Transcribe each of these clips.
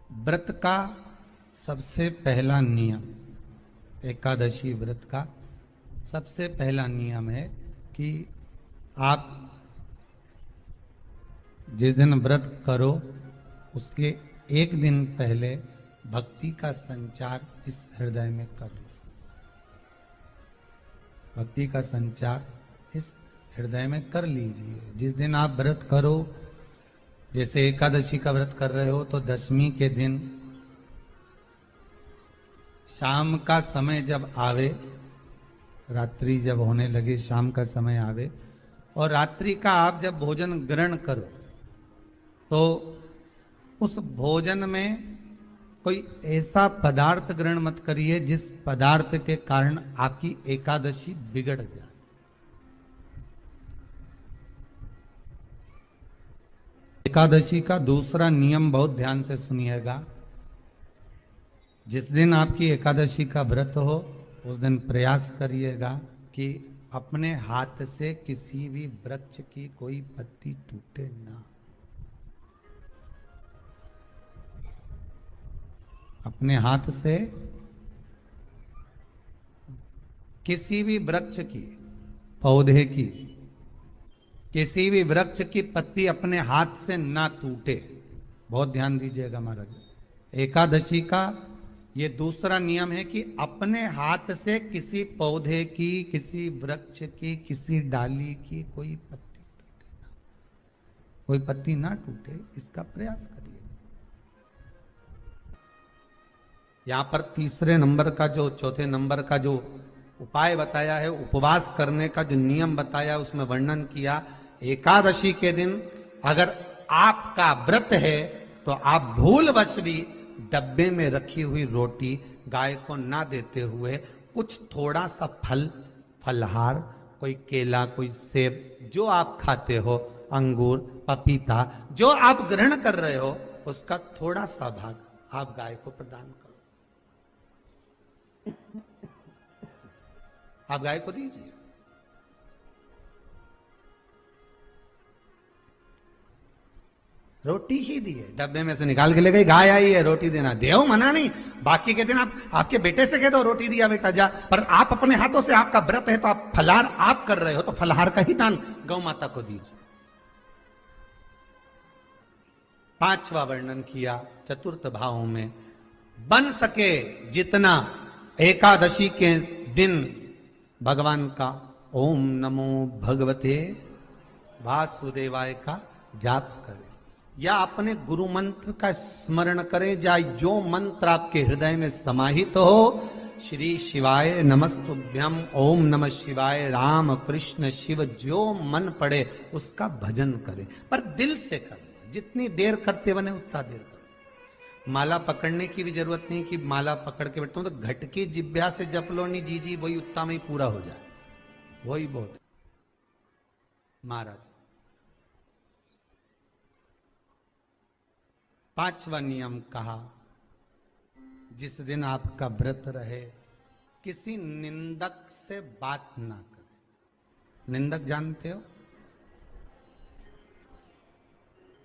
व्रत का सबसे पहला नियम, एकादशी व्रत का सबसे पहला नियम है कि आप जिस दिन व्रत करो उसके एक दिन पहले भक्ति का संचार इस हृदय में कर लो। भक्ति का संचार इस हृदय में कर लीजिए। जिस दिन आप व्रत करो, जैसे एकादशी का व्रत कर रहे हो तो दशमी के दिन शाम का समय जब आवे, रात्रि जब होने लगे, शाम का समय आवे और रात्रि का आप जब भोजन ग्रहण करो तो उस भोजन में कोई ऐसा पदार्थ ग्रहण मत करिए जिस पदार्थ के कारण आपकी एकादशी बिगड़ जाए। एकादशी का दूसरा नियम बहुत ध्यान से सुनिएगा। जिस दिन आपकी एकादशी का व्रत हो उस दिन प्रयास करिएगा कि अपने हाथ से किसी भी वृक्ष की कोई पत्ती टूटे ना। अपने हाथ से किसी भी वृक्ष की, पौधे की, किसी भी वृक्ष की पत्ती अपने हाथ से ना टूटे। बहुत ध्यान दीजिएगा महाराज। एकादशी का ये दूसरा नियम है कि अपने हाथ से किसी पौधे की, किसी वृक्ष की, किसी डाली की कोई पत्ती टूटे ना, कोई पत्ती ना टूटे, इसका प्रयास करिए। यहां पर तीसरे नंबर का जो, चौथे नंबर का जो उपाय बताया है, उपवास करने का जो नियम बताया, उसमें वर्णन किया एकादशी के दिन अगर आपका व्रत है तो आप भूलवश भी डब्बे में रखी हुई रोटी गाय को ना देते हुए कुछ थोड़ा सा फल, फलहार, कोई केला, कोई सेब, जो आप खाते हो, अंगूर, पपीता, जो आप ग्रहण कर रहे हो, उसका थोड़ा सा भाग आप गाय को प्रदान करो। आप गाय को दीजिए। रोटी ही दी है, डब्बे में से निकाल के ले गई, गाय आई है, रोटी देना, देव मना नहीं। बाकी के दिन आप आपके बेटे से कह दो रोटी दिया बेटा जा, पर आप अपने हाथों से, आपका व्रत है तो आप फलाहार आप कर रहे हो तो फलाहार का ही दान गौ माता को दीजिए। पांचवा वर्णन किया चतुर्थ भाव में, बन सके जितना एकादशी के दिन भगवान का ओम नमो भगवते वासुदेवाय का जाप करें या अपने गुरु मंत्र का स्मरण करें, या जो मंत्र आपके हृदय में समाहित हो, श्री शिवाय नमस्तुभ्यम, ओम नमः शिवाय, राम कृष्ण शिव, जो मन पड़े उसका भजन करें, पर दिल से करें। जितनी देर करते बने उतना देर करें। माला पकड़ने की भी जरूरत नहीं कि माला पकड़ के बैठता हूं तो घट की जिब्या से जप लो नहीं जी, वही उतना में ही पूरा हो जाए, वही बहुत। महाराज पांचवा नियम कहा, जिस दिन आपका व्रत रहे किसी निंदक से बात ना करें। निंदक जानते हो?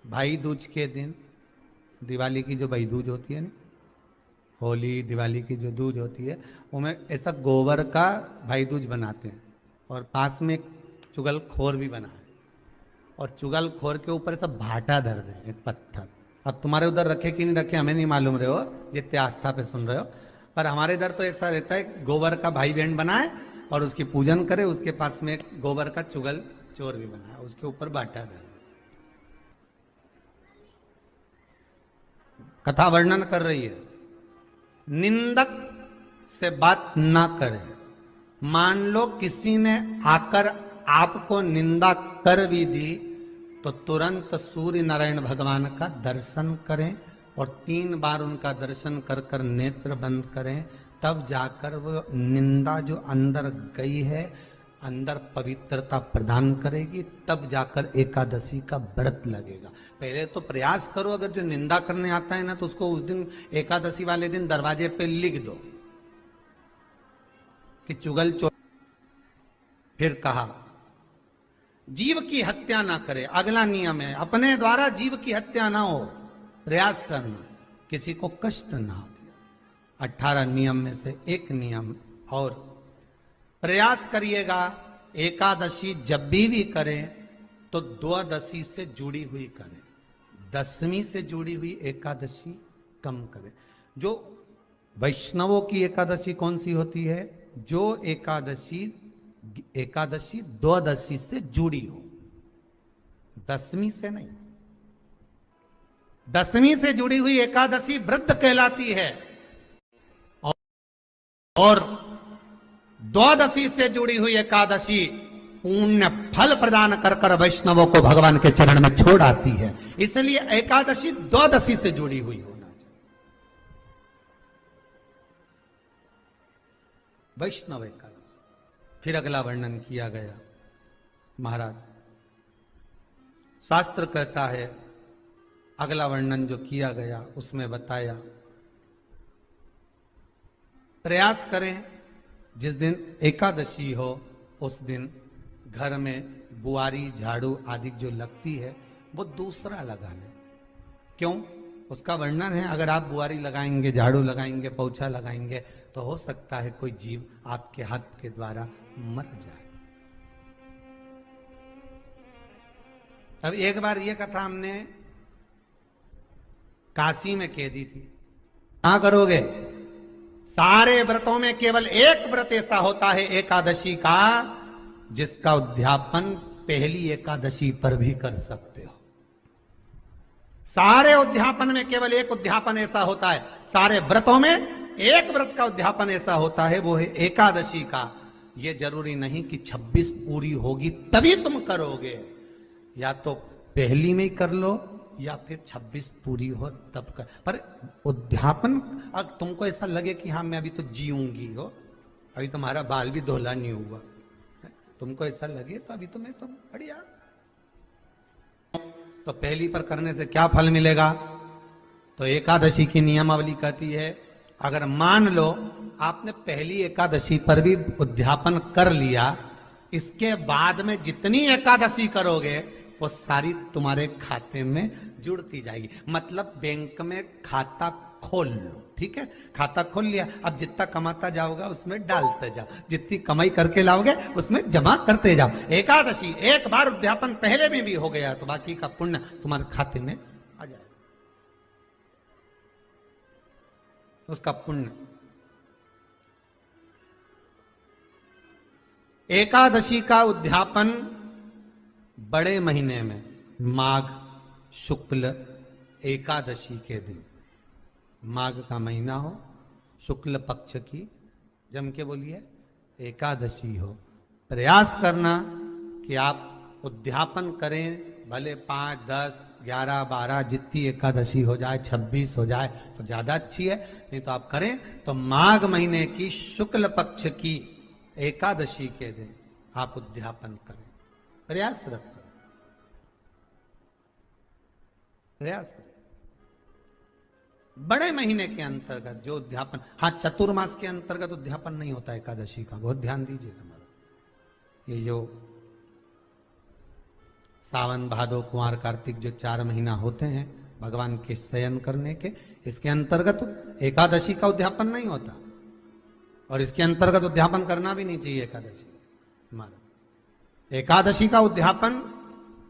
भाई दूज के दिन, दिवाली की जो भाई दूज होती है ना, होली दिवाली की जो दूज होती है, उनमें ऐसा गोबर का भाई दूज बनाते हैं और पास में एक चुगलखोर भी बना है और चुगलखोर के ऊपर ऐसा भाटा धर दे, एक पत्थर। अब तुम्हारे उधर रखे कि नहीं रखे हमें नहीं मालूम रहे हो, जितने आस्था पे सुन रहे हो, पर हमारे इधर तो ऐसा रहता है, गोबर का भाई बहन बनाए और उसकी पूजन करे, उसके पास में एक गोबर का चुगल चोर भी बनाए, उसके ऊपर बाटा धर। कथा वर्णन कर रही है, निंदक से बात ना करें। मान लो किसी ने आकर आपको निंदा कर भी दी तो तुरंत सूर्य नारायण भगवान का दर्शन करें और 3 बार उनका दर्शन कर कर नेत्र बंद करें, तब जाकर वो निंदा जो अंदर गई है, अंदर पवित्रता प्रदान करेगी, तब जाकर एकादशी का व्रत लगेगा। पहले तो प्रयास करो, अगर जो निंदा करने आता है ना तो उसको उस दिन एकादशी वाले दिन दरवाजे पे लिख दो कि चुगल चोर। फिर कहा जीव की हत्या ना करे, अगला नियम है, अपने द्वारा जीव की हत्या ना हो, प्रयास करना। किसी को कष्ट ना दिया। 18 नियम में से एक नियम और, प्रयास करिएगा एकादशी जब भी करें तो द्वादशी से जुड़ी हुई करें, दशमी से जुड़ी हुई एकादशी कम करें। जो वैष्णवों की एकादशी कौन सी होती है? जो एकादशी द्वादशी से जुड़ी हो, दशमी से नहीं। दशमी से जुड़ी हुई एकादशी व्रत कहलाती है और द्वादशी से जुड़ी हुई एकादशी पुण्य फल प्रदान कर कर वैष्णवों को भगवान के चरण में छोड़ आती है। इसलिए एकादशी द्वादशी से जुड़ी हुई होना चाहिए। वैष्णव एकादशी। फिर अगला वर्णन किया गया। महाराज शास्त्र कहता है, अगला वर्णन जो किया गया उसमें बताया, प्रयास करें जिस दिन एकादशी हो उस दिन घर में बुआरी झाड़ू आदि जो लगती है वो दूसरा लगा ले। क्यों? उसका वर्णन है, अगर आप बुआरी लगाएंगे, झाड़ू लगाएंगे, पोछा लगाएंगे तो हो सकता है कोई जीव आपके हाथ के द्वारा मर जाए। अब एक बार ये कथा हमने काशी में कह दी थी। क्या करोगे? सारे व्रतों में केवल एक व्रत ऐसा होता है एकादशी का जिसका उद्यापन पहली एकादशी पर भी कर सकते हो। सारे उद्यापन में केवल एक उद्यापन ऐसा होता है, सारे व्रतों में एक व्रत का उद्यापन ऐसा होता है, वो है एकादशी का। ये जरूरी नहीं कि 26 पूरी होगी तभी तुम करोगे, या तो पहली में ही कर लो या फिर 26 पूरी हो तब कर। पर उद्यापन, अब तुमको ऐसा लगे कि हाँ मैं अभी तो जीऊंगी हो, अभी तुम्हारा बाल भी धोला नहीं हुआ, तुमको ऐसा लगे तो अभी तो मैं तो बढ़िया, तो पहली पर करने से क्या फल मिलेगा? तो एकादशी की नियमावली कहती है, अगर मान लो आपने पहली एकादशी पर भी उद्यापन कर लिया, इसके बाद में जितनी एकादशी करोगे वो सारी तुम्हारे खाते में जुड़ती जाएगी। मतलब बैंक में खाता खोल लो, ठीक है? खाता खोल लिया, अब जितना कमाता जाओगा उसमें डालते जाओ, जितनी कमाई करके लाओगे उसमें जमा करते जाओ। एकादशी एक बार उद्यापन पहले में भी हो गया तो बाकी का पुण्य तुम्हारे खाते में आ जाएगा, उसका पुण्य। एकादशी का उद्यापन बड़े महीने में माघ शुक्ल एकादशी के दिन, माघ का महीना हो, शुक्ल पक्ष की, जम के बोलिए, एकादशी हो, प्रयास करना कि आप उद्यापन करें, भले 5, 10, 11, 12 जितनी एकादशी हो जाए, 26 हो जाए तो ज्यादा अच्छी है, नहीं तो आप करें तो माघ महीने की शुक्ल पक्ष की एकादशी के दिन आप उद्यापन करें। प्रयास रखें, प्रयास। बड़े महीने के अंतर्गत जो उद्यापन, हाँ चतुर्मास के अंतर्गत उद्यापन नहीं होता एकादशी का, बहुत ध्यान दीजिए हमारा। ये जो सावन भादो कुंवर कार्तिक जो 4 महीना होते हैं भगवान के शयन करने के, इसके अंतर्गत एकादशी का उद्यापन नहीं होता, और इसके अंतर्गत उद्यापन करना भी नहीं चाहिए एकादशी हमारा। एकादशी का उद्यापन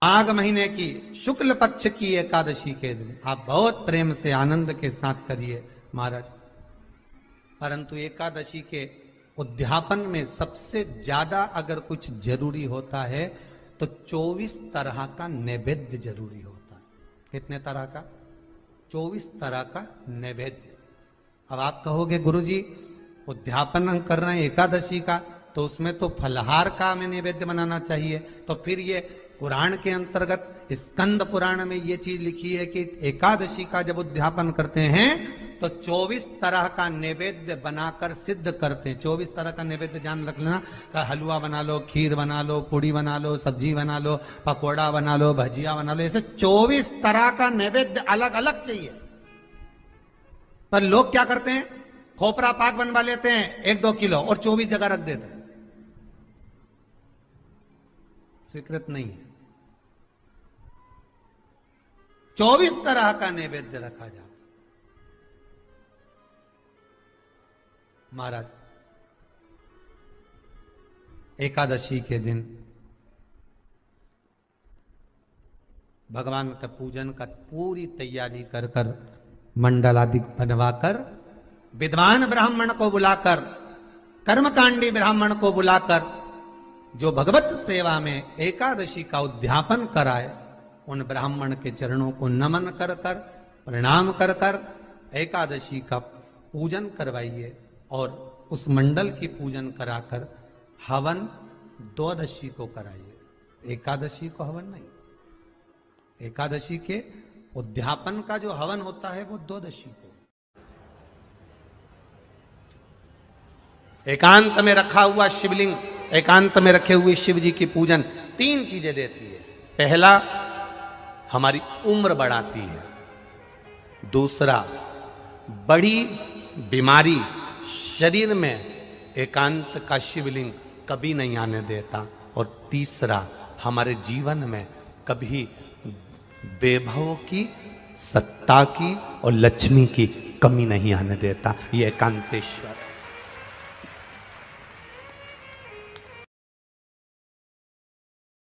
माघ महीने की शुक्ल पक्ष की एकादशी के दिन आप बहुत प्रेम से आनंद के साथ करिए महाराज। परंतु एकादशी के उद्यापन में सबसे ज्यादा अगर कुछ जरूरी होता है तो 24 तरह का नैवेद्य जरूरी होता है। कितने तरह का? 24 तरह का नैवेद्य। अब आप कहोगे गुरुजी उद्यापन हम कर रहे हैं एकादशी का, तो उसमें तो फलहार का हमें नैवेद्य बनाना चाहिए। तो फिर ये पुराण के अंतर्गत स्कंद पुराण में ये चीज लिखी है कि एकादशी का जब उद्यापन करते हैं तो 24 तरह का नैवेद्य बनाकर सिद्ध करते हैं। 24 तरह का नैवेद्य जान रख लेना, हलवा बना लो, खीर बना लो, पूड़ी बना लो, सब्जी बना लो, पकोड़ा बना लो, भजिया बना लो, ऐसे 24 तरह का नैवेद्य अलग अलग चाहिए। पर लोग क्या करते हैं, खोपरा पाक बनवा लेते हैं 1-2 किलो और 24 जगह रख देते हैं। स्वीकृत नहीं है। 24 तरह का नैवेद्य रखा जाता। महाराज एकादशी के दिन भगवान का पूजन का पूरी तैयारी कर कर मंडल आदि बनवाकर विद्वान ब्राह्मण को बुलाकर कर्मकांडी ब्राह्मण को बुलाकर जो भगवत सेवा में एकादशी का उद्यापन कराए उन ब्राह्मण के चरणों को नमन कर कर प्रणाम कर कर एकादशी का पूजन करवाइए और उस मंडल की पूजन कराकर हवन द्वादशी को कराइए। एकादशी को हवन नहीं, एकादशी के उद्यापन का जो हवन होता है वो द्वादशी को। एकांत में रखा हुआ शिवलिंग, एकांत में रखे हुए शिव जी की पूजन 3 चीजें देती है। पहला, हमारी उम्र बढ़ाती है। दूसरा, बड़ी बीमारी शरीर में एकांत का शिवलिंग कभी नहीं आने देता। और तीसरा, हमारे जीवन में कभी वैभव की, सत्ता की और लक्ष्मी की कमी नहीं आने देता। ये एकांतेश्वर